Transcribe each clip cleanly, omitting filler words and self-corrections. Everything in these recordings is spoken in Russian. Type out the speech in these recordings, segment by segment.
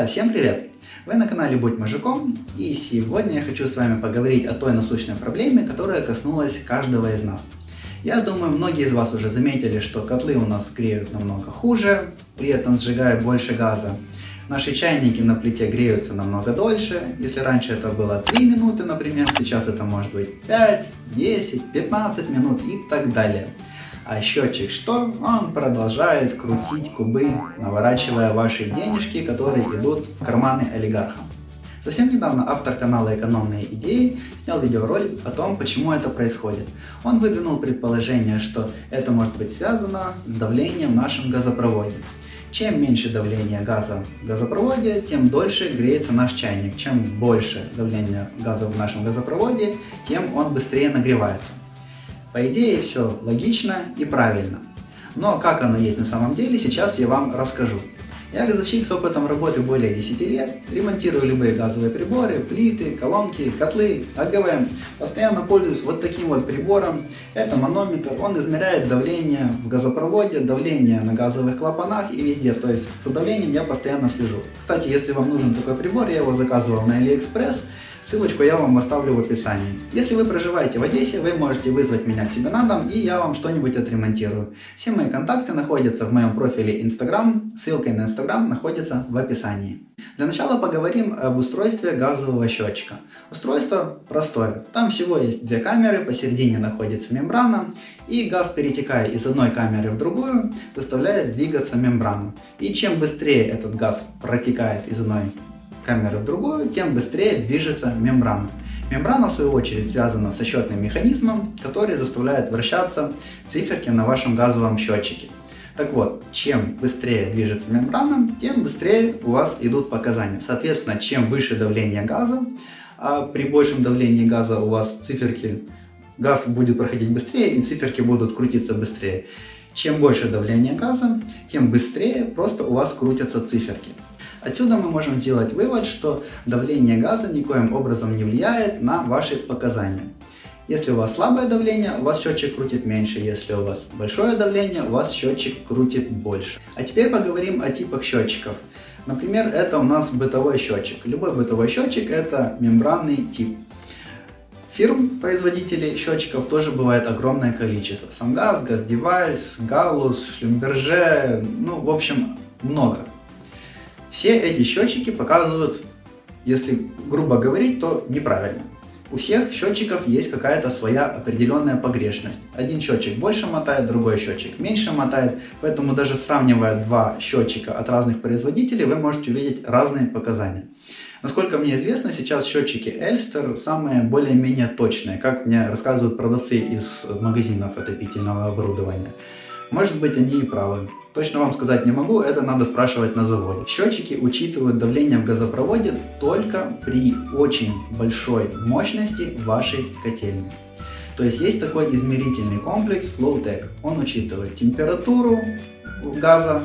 Друзья, всем привет! Вы на канале Будь Мужиком, и сегодня я хочу с вами поговорить о той насущной проблеме, которая коснулась каждого из нас. Я думаю, многие из вас уже заметили, что котлы у нас греют намного хуже, при этом сжигают больше газа. Наши чайники на плите греются намного дольше. Если раньше это было 3 минуты, например, сейчас это может быть 5, 10, 15 минут и так далее. А счетчик что? Он продолжает крутить кубы, наворачивая ваши денежки, которые идут в карманы олигархам. Совсем недавно автор канала «Экономные идеи» снял видеоролик о том, почему это происходит. Он выдвинул предположение, что это может быть связано с давлением в нашем газопроводе. Чем меньше давление газа в газопроводе, тем дольше греется наш чайник. Чем больше давление газа в нашем газопроводе, тем он быстрее нагревается. По идее, все логично и правильно. Но как оно есть на самом деле, сейчас я вам расскажу. Я газовщик с опытом работы более 10 лет, ремонтирую любые газовые приборы, плиты, колонки, котлы, АГВ. Постоянно пользуюсь вот таким вот прибором. Это манометр, он измеряет давление в газопроводе, давление на газовых клапанах и везде. То есть с давлением я постоянно слежу. Кстати, если вам нужен такой прибор, я его заказывал на AliExpress. Ссылочку я вам оставлю в описании. Если вы проживаете в Одессе, вы можете вызвать меня к себе на дом, и я вам что-нибудь отремонтирую. Все мои контакты находятся в моем профиле Instagram, ссылка на Instagram находится в описании. Для начала поговорим об устройстве газового счетчика. Устройство простое. Там всего есть две камеры, посередине находится мембрана, и газ, перетекая из одной камеры в другую, заставляет двигаться мембрану. И чем быстрее этот газ протекает из одной камеры в другую, тем быстрее движется мембрана. Мембрана, в свою очередь, связана со счетным механизмом, который заставляет вращаться циферки на вашем газовом счетчике. Так вот, чем быстрее движется мембрана, тем быстрее у вас идут показания. Соответственно, чем выше давление газа, а при большем давлении газа у вас газ будет проходить быстрее и циферки будут крутиться быстрее. Чем больше давление газа, тем быстрее просто у вас крутятся циферки. Отсюда мы можем сделать вывод, что давление газа никоим образом не влияет на ваши показания. Если у вас слабое давление, у вас счетчик крутит меньше, если у вас большое давление, у вас счетчик крутит больше. А теперь поговорим о типах счетчиков. Например, это у нас бытовой счетчик. Любой бытовой счетчик — это мембранный тип. Фирм, производителей счетчиков, тоже бывает огромное количество. Самгаз, Газдевайс, Галус, Шлюмберже, в общем, много. Все эти счетчики показывают, если грубо говорить, то неправильно. У всех счетчиков есть какая-то своя определенная погрешность. Один счетчик больше мотает, другой счетчик меньше мотает, поэтому даже сравнивая два счетчика от разных производителей, вы можете увидеть разные показания. Насколько мне известно, сейчас счетчики Elster самые более-менее точные, как мне рассказывают продавцы из магазинов отопительного оборудования. Может быть, они и правы. Точно вам сказать не могу, это надо спрашивать на заводе. Счетчики учитывают давление в газопроводе только при очень большой мощности вашей котельной. То есть есть такой измерительный комплекс Flowtech. Он учитывает температуру газа,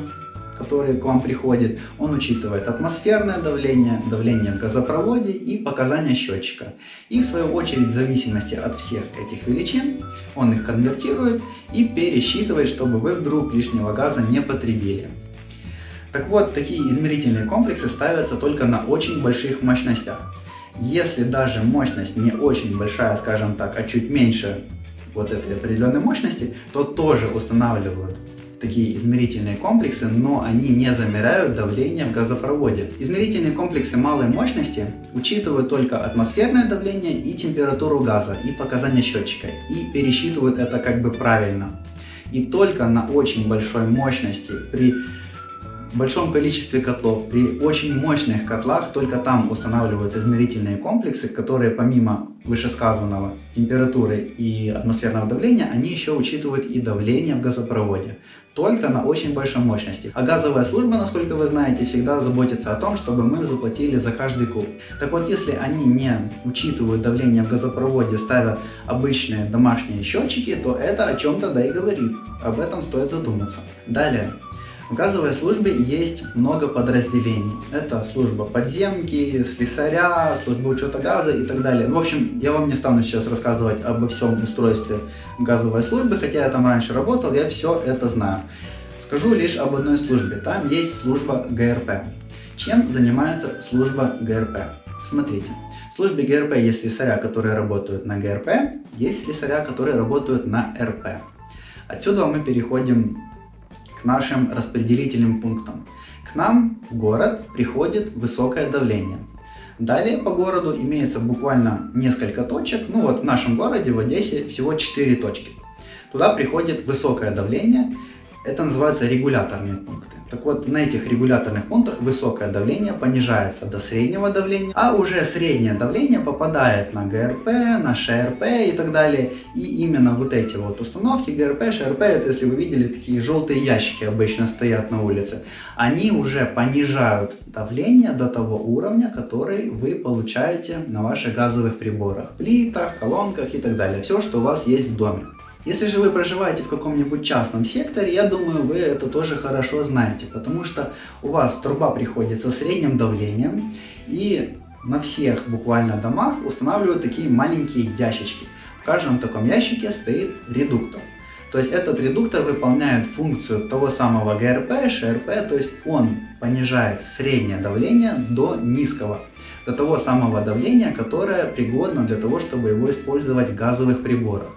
который к вам приходит, он учитывает атмосферное давление, давление в газопроводе и показания счетчика. И в свою очередь, в зависимости от всех этих величин, он их конвертирует и пересчитывает, чтобы вы вдруг лишнего газа не потребили. Так вот, такие измерительные комплексы ставятся только на очень больших мощностях. Если даже мощность не очень большая, скажем так, а чуть меньше вот этой определенной мощности, то тоже устанавливают такие измерительные комплексы, но они не замеряют давление в газопроводе. Измерительные комплексы малой мощности учитывают только атмосферное давление и температуру газа и показания счетчика, и пересчитывают это как бы правильно. И только на очень большой мощности, при большом количестве котлов, при очень мощных котлах, только там устанавливаются измерительные комплексы, которые помимо вышесказанного температуры и атмосферного давления, они еще учитывают и давление в газопроводе. Только на очень большой мощности. А газовая служба, насколько вы знаете, всегда заботится о том, чтобы мы заплатили за каждый куб. Так вот, если они не учитывают давление в газопроводе, ставя обычные домашние счетчики, то это о чем-то да и говорит. Об этом стоит задуматься. Далее. В газовой службе есть много подразделений. Это служба подземки, слесаря, служба учета газа и так далее. В общем, я вам не стану сейчас рассказывать обо всем устройстве газовой службы, хотя я там раньше работал, я все это знаю. Скажу лишь об одной службе. Там есть служба ГРП. Чем занимается служба ГРП? Смотрите, в службе ГРП есть слесаря, которые работают на ГРП, есть слесаря, которые работают на РП. Отсюда мы переходим к нашим распределительным пунктам. К нам в город приходит высокое давление. Далее по городу имеется буквально несколько точек. Ну вот в нашем городе, в Одессе, всего 4 точки. Туда приходит высокое давление. Это называются регуляторные пункты. Так вот, на этих регуляторных пунктах высокое давление понижается до среднего давления, а уже среднее давление попадает на ГРП, на ШРП и так далее. И именно вот эти вот установки ГРП, ШРП, это, если вы видели, такие желтые ящики обычно стоят на улице, они уже понижают давление до того уровня, который вы получаете на ваших газовых приборах, плитах, колонках и так далее. Все, что у вас есть в доме. Если же вы проживаете в каком-нибудь частном секторе, я думаю, вы это тоже хорошо знаете, потому что у вас труба приходит со средним давлением, и на всех буквально домах устанавливают такие маленькие ящички. В каждом таком ящике стоит редуктор. То есть этот редуктор выполняет функцию того самого ГРП, ШРП, то есть он понижает среднее давление до низкого, до того самого давления, которое пригодно для того, чтобы его использовать в газовых приборах.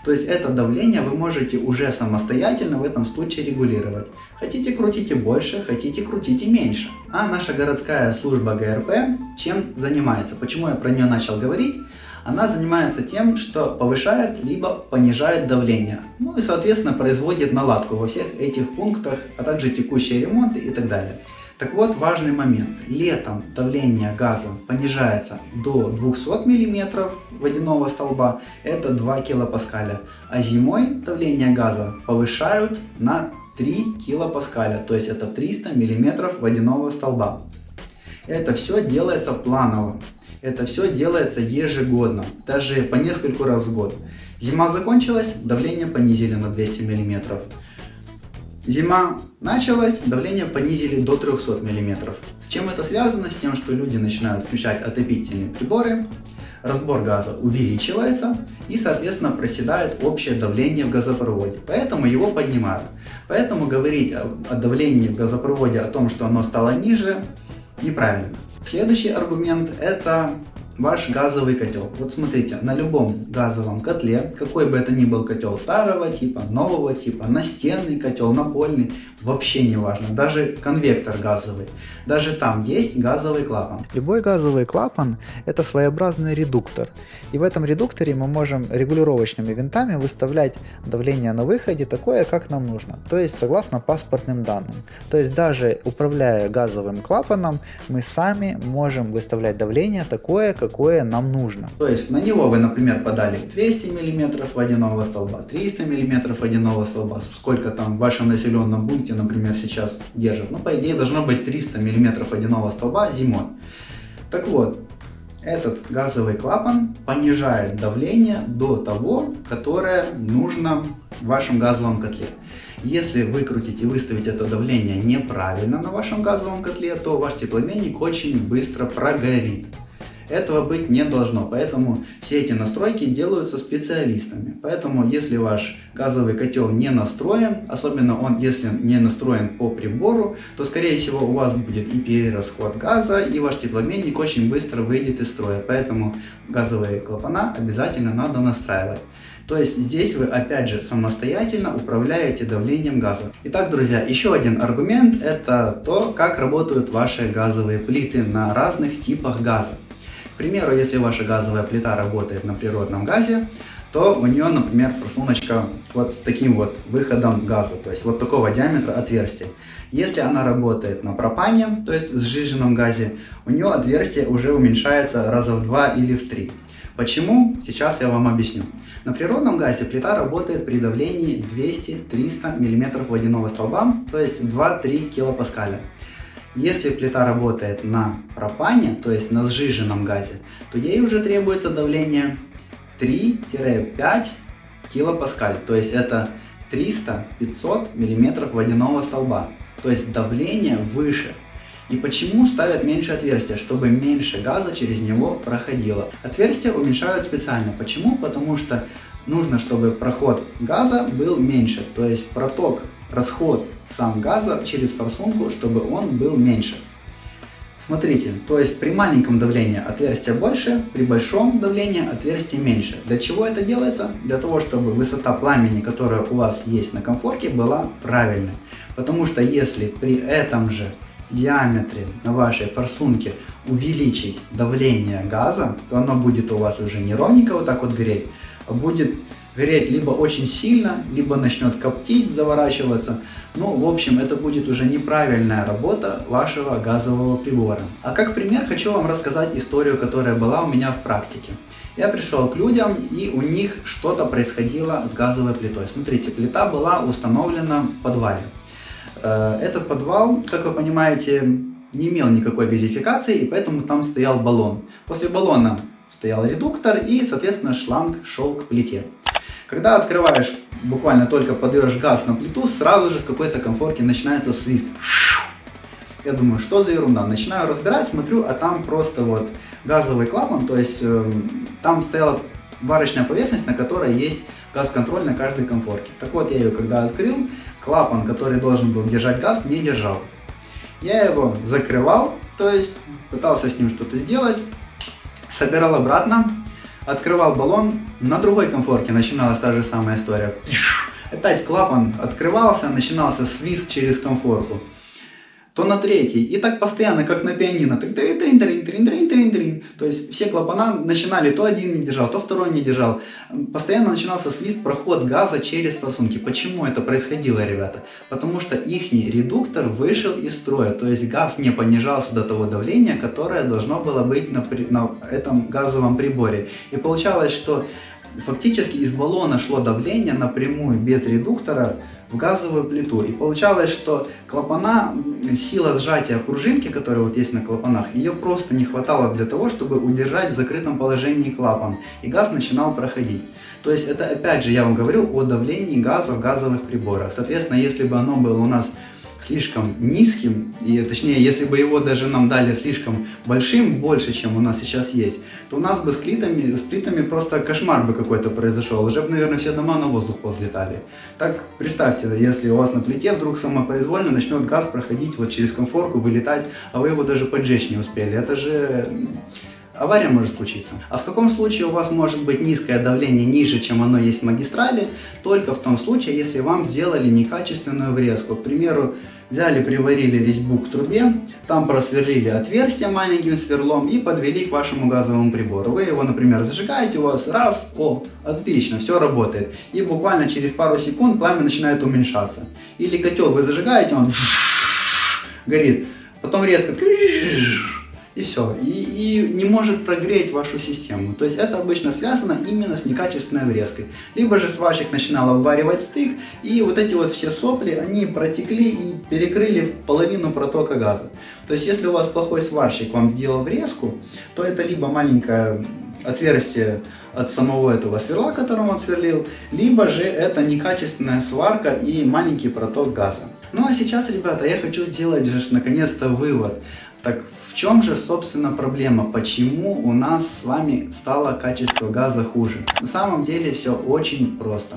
То есть это давление вы можете уже самостоятельно в этом случае регулировать. Хотите, крутите больше, хотите, крутите меньше. А наша городская служба ГРП чем занимается? Почему я про нее начал говорить? Она занимается тем, что повышает либо понижает давление. Ну и соответственно производит наладку во всех этих пунктах, а также текущие ремонты и так далее. Так вот, важный момент. Летом давление газа понижается до 200 мм водяного столба, это 2 килопаскаля. А зимой давление газа повышают на 3 килопаскаля, то есть это 300 мм водяного столба. Это все делается планово. Это все делается ежегодно, даже по нескольку раз в год. Зима закончилась, давление понизили на 200 мм. Зима началась, давление понизили до 300 мм. С чем это связано? С тем, что люди начинают включать отопительные приборы, разбор газа увеличивается и, соответственно, проседает общее давление в газопроводе. Поэтому его поднимают. Поэтому говорить о давлении в газопроводе, о том, что оно стало ниже, неправильно. Следующий аргумент – это ваш газовый котел. Вот смотрите, на любом газовом котле, какой бы это ни был котел, старого типа, нового типа, настенный котел, напольный, вообще не важно, даже конвектор газовый, даже там есть газовый клапан. Любой газовый клапан – это своеобразный редуктор. И в этом редукторе мы можем регулировочными винтами выставлять давление на выходе такое, как нам нужно, то есть согласно паспортным данным. То есть даже управляя газовым клапаном, мы сами можем выставлять давление такое, какое нам нужно. То есть на него вы, например, подали 200 мм водяного столба, 300 мм водяного столба, сколько там в вашем населенном пункте, например, сейчас держат. Ну, по идее, должно быть 300 мм водяного столба зимой. Так вот, этот газовый клапан понижает давление до того, которое нужно в вашем газовом котле. Если выкрутить и выставить это давление неправильно на вашем газовом котле, то ваш теплообменник очень быстро прогорит. Этого быть не должно, поэтому все эти настройки делаются специалистами. Поэтому если ваш газовый котел не настроен, особенно он если не настроен по прибору, то скорее всего у вас будет и перерасход газа, и ваш теплообменник очень быстро выйдет из строя. Поэтому газовые клапана обязательно надо настраивать. То есть здесь вы опять же самостоятельно управляете давлением газа. Итак, друзья, еще один аргумент – это то, как работают ваши газовые плиты на разных типах газа. К примеру, если ваша газовая плита работает на природном газе, то у нее, например, форсуночка вот с таким вот выходом газа, то есть вот такого диаметра отверстия. Если она работает на пропане, то есть в сжиженном газе, у нее отверстие уже уменьшается раза в 2 или в 3. Почему? Сейчас я вам объясню. На природном газе плита работает при давлении 200-300 мм водяного столба, то есть 2-3 килопаскаля. Если плита работает на пропане, то есть на сжиженном газе, то ей уже требуется давление 3-5 килопаскаль, то есть это 300-500 мм водяного столба, то есть давление выше. И почему ставят меньше отверстия? Чтобы меньше газа через него проходило. Отверстия уменьшают специально. Почему? Потому что нужно, чтобы проход газа был меньше, то есть проток, расход сам газа через форсунку, чтобы он был меньше. Смотрите, то есть при маленьком давлении отверстие больше, при большом давлении отверстие меньше. Для чего это делается? Для того, чтобы высота пламени, которая у вас есть на комфорке, была правильной. Потому что если при этом же диаметре на вашей форсунке увеличить давление газа, то оно будет у вас уже не ровненько вот так вот гореть, а будет гореть либо очень сильно, либо начнет коптить, заворачиваться. Ну, в общем, это будет уже неправильная работа вашего газового прибора. А как пример хочу вам рассказать историю, которая была у меня в практике. Я пришел к людям, и у них что-то происходило с газовой плитой. Смотрите, плита была установлена в подвале. Этот подвал, как вы понимаете, не имел никакой газификации, и поэтому там стоял баллон. После баллона стоял редуктор, и, соответственно, шланг шел к плите. Когда открываешь, буквально только подаешь газ на плиту, сразу же с какой-то комфорки начинается свист. Я думаю, что за ерунда? Начинаю разбирать, смотрю, а там просто вот газовый клапан, то есть там стояла варочная поверхность, на которой есть газ-контроль на каждой комфорке. Так вот, я ее когда открыл, клапан, который должен был держать газ, не держал. Я его закрывал, то есть пытался с ним что-то сделать, собирал обратно, открывал баллон, на другой комфорке начиналась та же самая история. Опять клапан открывался, начинался свист через комфорку. То на третий. И так постоянно, как на пианино. Так трин-трин-трин-трин-трин-трин. То есть все клапана начинали, то один не держал, то второй не держал. Постоянно начинался свист, проход газа через форсунки. Почему это происходило, ребята? Потому что ихний редуктор вышел из строя. То есть газ не понижался до того давления, которое должно было быть на этом газовом приборе. И получалось, что фактически из баллона шло давление напрямую, без редуктора, в газовую плиту. И получалось, что клапана, сила сжатия пружинки, которая вот есть на клапанах, ее просто не хватало для того, чтобы удержать в закрытом положении клапан. И газ начинал проходить. То есть это, опять же, я вам говорю о давлении газа в газовых приборах. Соответственно, если бы оно было у нас слишком низким, и точнее, если бы его даже нам дали слишком большим, больше, чем у нас сейчас есть, то у нас бы с плитами просто кошмар бы какой-то произошел. Уже бы, наверное, все дома на воздух повзлетали. Так, представьте, если у вас на плите вдруг самопроизвольно начнет газ проходить вот через комфорку, вылетать, а вы его даже поджечь не успели. Это же... авария может случиться. А в каком случае у вас может быть низкое давление ниже, чем оно есть в магистрали? Только в том случае, если вам сделали некачественную врезку. К примеру, взяли, приварили резьбу к трубе, там просверлили отверстие маленьким сверлом и подвели к вашему газовому прибору. Вы его, например, зажигаете, у вас раз, о, отлично, все работает. И буквально через пару секунд пламя начинает уменьшаться. Или котел вы зажигаете, он горит, потом резко... и все. И не может прогреть вашу систему. То есть это обычно связано именно с некачественной врезкой. Либо же сварщик начинал обваривать стык, и вот эти вот все сопли, они протекли и перекрыли половину протока газа. То есть если у вас плохой сварщик вам сделал врезку, то это либо маленькое отверстие от самого этого сверла, которым он сверлил, либо же это некачественная сварка и маленький проток газа. Ну а сейчас, ребята, я хочу сделать же наконец-то вывод. Так в чем же, собственно, проблема? Почему у нас с вами стало качество газа хуже? На самом деле все очень просто.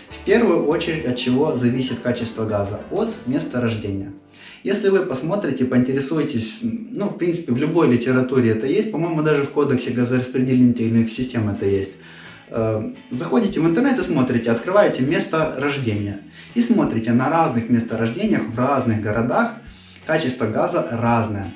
В первую очередь, от чего зависит качество газа? От месторождения. Если вы посмотрите, поинтересуетесь, ну, в принципе, в любой литературе это есть, по-моему, даже в кодексе газораспределительных систем это есть. Заходите в интернет и смотрите, открываете месторождение. И смотрите, на разных месторождениях, в разных городах качество газа разное.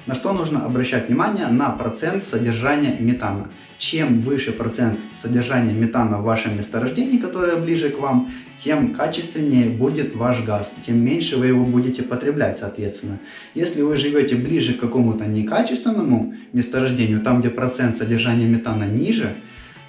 На что нужно обращать внимание? На процент содержания метана. Чем выше процент содержания метана в вашем месторождении, которое ближе к вам, тем качественнее будет ваш газ, тем меньше вы его будете потреблять, соответственно. Если вы живете ближе к какому-то некачественному месторождению, там, где процент содержания метана ниже,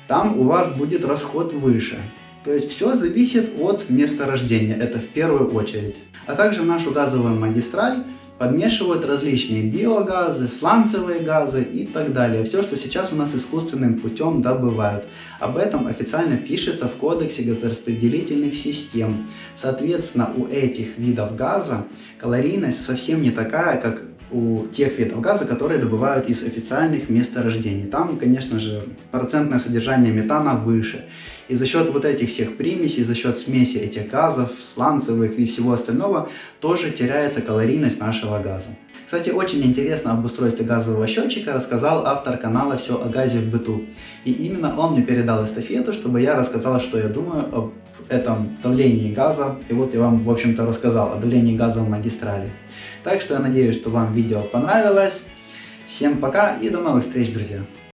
там у вас будет расход выше. То есть все зависит от месторождения, это в первую очередь. А также в нашу газовую магистраль подмешивают различные биогазы, сланцевые газы и так далее. Все, что сейчас у нас искусственным путем добывают. Об этом официально пишется в кодексе газораспределительных систем. Соответственно, у этих видов газа калорийность совсем не такая, как у тех видов газа, которые добывают из официальных месторождений. Там, конечно же, процентное содержание метана выше. И за счет вот этих всех примесей, за счет смеси этих газов, сланцевых и всего остального, тоже теряется калорийность нашего газа. Кстати, очень интересно об устройстве газового счетчика рассказал автор канала «Все о газе в быту». И именно он мне передал эстафету, чтобы я рассказал, что я думаю об этом давлении газа. И вот я вам, в общем-то, рассказал о давлении газа в магистрали. Так что я надеюсь, что вам видео понравилось. Всем пока и до новых встреч, друзья!